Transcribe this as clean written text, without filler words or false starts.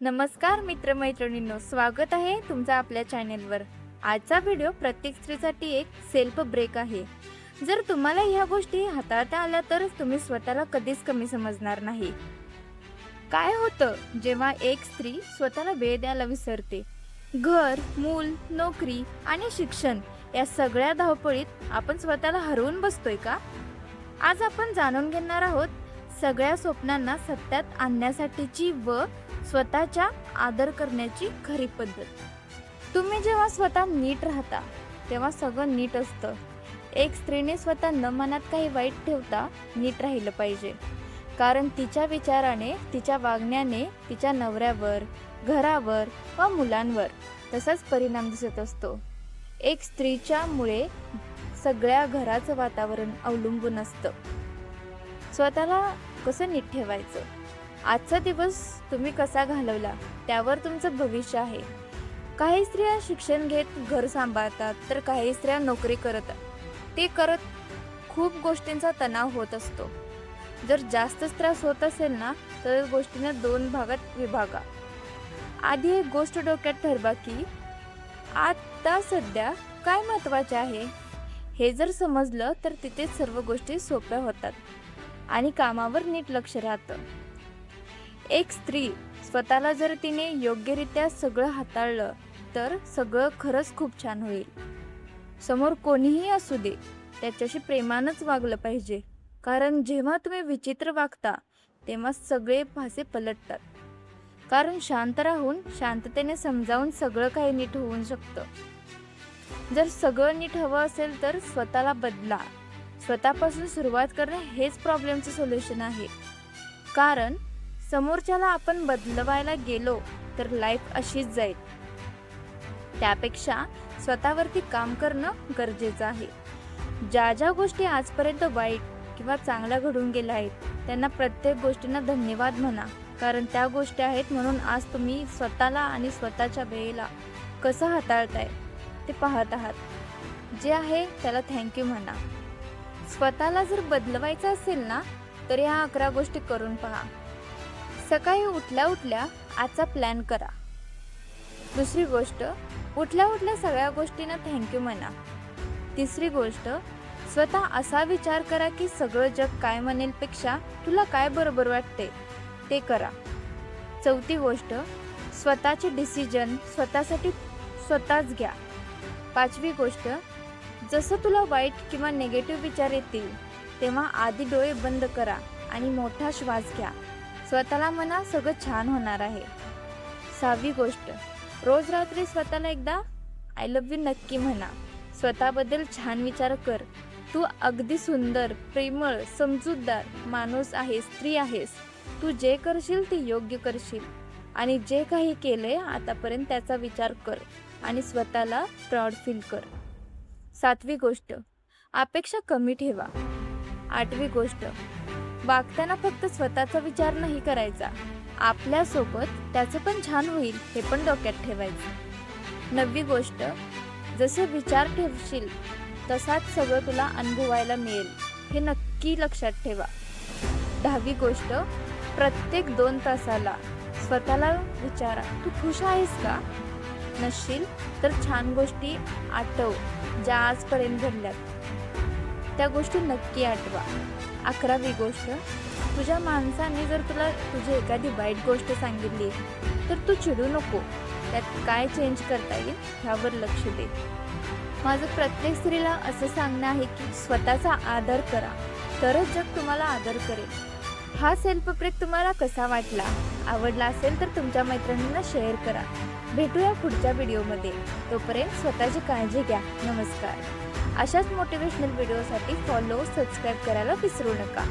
नमस्कार मित्रमैत्रिणींनो, स्वागत आहे तुमचं आपल्या चॅनेलवर। आजचा व्हिडिओ प्रत्येक स्त्रीसाठी एक सेल्फ ब्रेक आहे। जर तुम्हाला ह्या गोष्टी हाताळता आल्या तर तुम्ही स्वतःला कधीच कमी समजणार नाही। काय होतं जेव्हा एक स्त्री स्वतःला वेळ द्यायला विसरते? घर, मूल, नोकरी आणि शिक्षण या सगळ्या धावपळीत आपण स्वतःला हरवून बसतोय का? आज आपण जाणून घेणार आहोत सगळ्या स्वप्नांना सत्यात आणण्यासाठीची व स्वतःचा आदर करण्याची खरी पद्धत। तुम्ही जेव्हा स्वतः नीट राहता तेव्हा सगळं नीट असतं। एक स्त्रीने स्वतः न मनात काही वाईट ठेवता नीट राहिलं पाहिजे, कारण तिच्या विचाराने, तिच्या वागण्याने तिच्या नवऱ्यावर, घरावर व मुलांवर तसाच परिणाम दिसत असतो। एक स्त्रीच्या मुळे सगळ्या घराचं वातावरण अवलंबून असतं। स्वतःला कसं नीट ठेवायचं? आजचा दिवस तुम्ही कसा घालवला त्यावर तुमचं भविष्य आहे। काही स्त्रिया शिक्षण घेत घर सांभाळतात तर काही स्त्रिया नोकरी करतात। ते करत खूप गोष्टींचा तणाव होत असतो। जर जास्तच त्रास होत असेल ना तर गोष्टींना दोन भागात विभागा। आधी एक गोष्ट डोक्यात ठरवा की आता सध्या काय महत्त्वाचे आहे। हे जर समजलं तर तिथे सर्व गोष्टी सोप्या होतात आणि कामावर नीट लक्ष राहतं। एक स्त्री स्वतःला जर तिने योग्यरित्या सगळं हाताळलं तर सगळं खरंच खूप छान होईल। समोर कोणीही असू दे त्याच्याशी प्रेमानंच वागलं पाहिजे, कारण जेव्हा तुम्ही विचित्र वागता तेव्हा सगळे फासे पलटतात। कारण शांत राहून शांततेने समजावून सगळं काही नीट होऊ शकतं। जर सगळं नीट हवं असेल तर स्वतःला बदला। स्वतःपासून सुरुवात करणं हेच प्रॉब्लेमचं सोल्युशन आहे। कारण समोरच्याला आपण बदलवायला गेलो तर लाईफ अशीच जाईल। त्यापेक्षा स्वतःवरती काम करणं गरजेचं आहे। ज्या ज्या गोष्टी आजपर्यंत वाईट किंवा चांगल्या घडून गेल्या आहेत त्यांना प्रत्येक गोष्टींना धन्यवाद म्हणा, कारण त्या गोष्टी आहेत म्हणून आज तुम्ही स्वतःला आणि स्वतःच्या वेळेला कसं हाताळताय ते पाहत आहात। जे आहे त्याला थँक्यू म्हणा। स्वतःला जर बदलवायचं असेल ना तर ह्या 11 गोष्टी करून पहा। सकाळी उठल्या उठल्या आजचा प्लॅन करा। दुसरी गोष्ट, उठल्या उठल्या सगळ्या गोष्टींना थँक्यू म्हणा। तिसरी गोष्ट, स्वतः असा विचार करा की सगळं जग काय म्हणेल पेक्षा तुला काय बरोबर वाटते ते करा। चौथी गोष्ट, स्वतःचे डिसिजन स्वतःसाठी स्वतःच घ्या। पाचवी गोष्ट, जसं तुला वाईट किंवा नेगेटिव्ह विचार येतील तेव्हा आधी डोळे बंद करा आणि मोठा श्वास घ्या। स्वतःला म्हणा सगळं छान होणार आहे। सहावी गोष्ट, रोज रात्री स्वतःला एकदा आय लव्ह यू नक्की म्हणा। स्वतःबद्दल छान विचार कर। तू अगदी सुंदर, प्रेमळ, समजूतदार माणूस आहेस, स्त्री आहेस। तू जे करशील ते योग्य करशील आणि जे काही केलंय आतापर्यंत त्याचा विचार कर आणि स्वतःला प्राऊड फील कर। सातवी गोष्ट, अपेक्षा कमी ठेवा। आठवी गोष्ट, वागताना फक्त स्वतःचा विचार नाही करायचा, आपल्यासोबत त्याचं पण छान होईल हे पण डोक्यात ठेवायचं। नववी गोष्ट, जसे विचार ठेवशील तसाच सगळं तुला अनुभवायला मिळेल हे नक्की लक्षात ठेवा। दहावी गोष्ट, प्रत्येक 2 तासाला स्वतःला विचारा तू खुश आहेस का? नसशील तर छान गोष्टी आठव ज्या आजपर्यंत घडल्यात, त्या गोष्टी नक्की आठवा। 11वी गोष्ट, तुझ्या माणसाने जर तुला तुझी एखादी वाईट गोष्ट सांगितली तर तू चिडू नको, त्यात काय चेंज करता येईल ह्यावर लक्ष दे। माझं प्रत्येक स्त्रीला असं सांगणं आहे की स्वतःचा आदर करा तरच जग तुम्हाला आदर करेल। हा सेल्फ ब्रेक तुम्हाला कसा वाटला? आवडला असेल तर तुमच्या मैत्रिणींना शेअर करा। भेटूया पुढच्या व्हिडिओमध्ये। तोपर्यंत स्वतःची काळजी घ्या। नमस्कार। अशाच मोटिवेशनल व्हिडिओसाठी फॉलो, सबस्क्राईब करायला विसरू नका।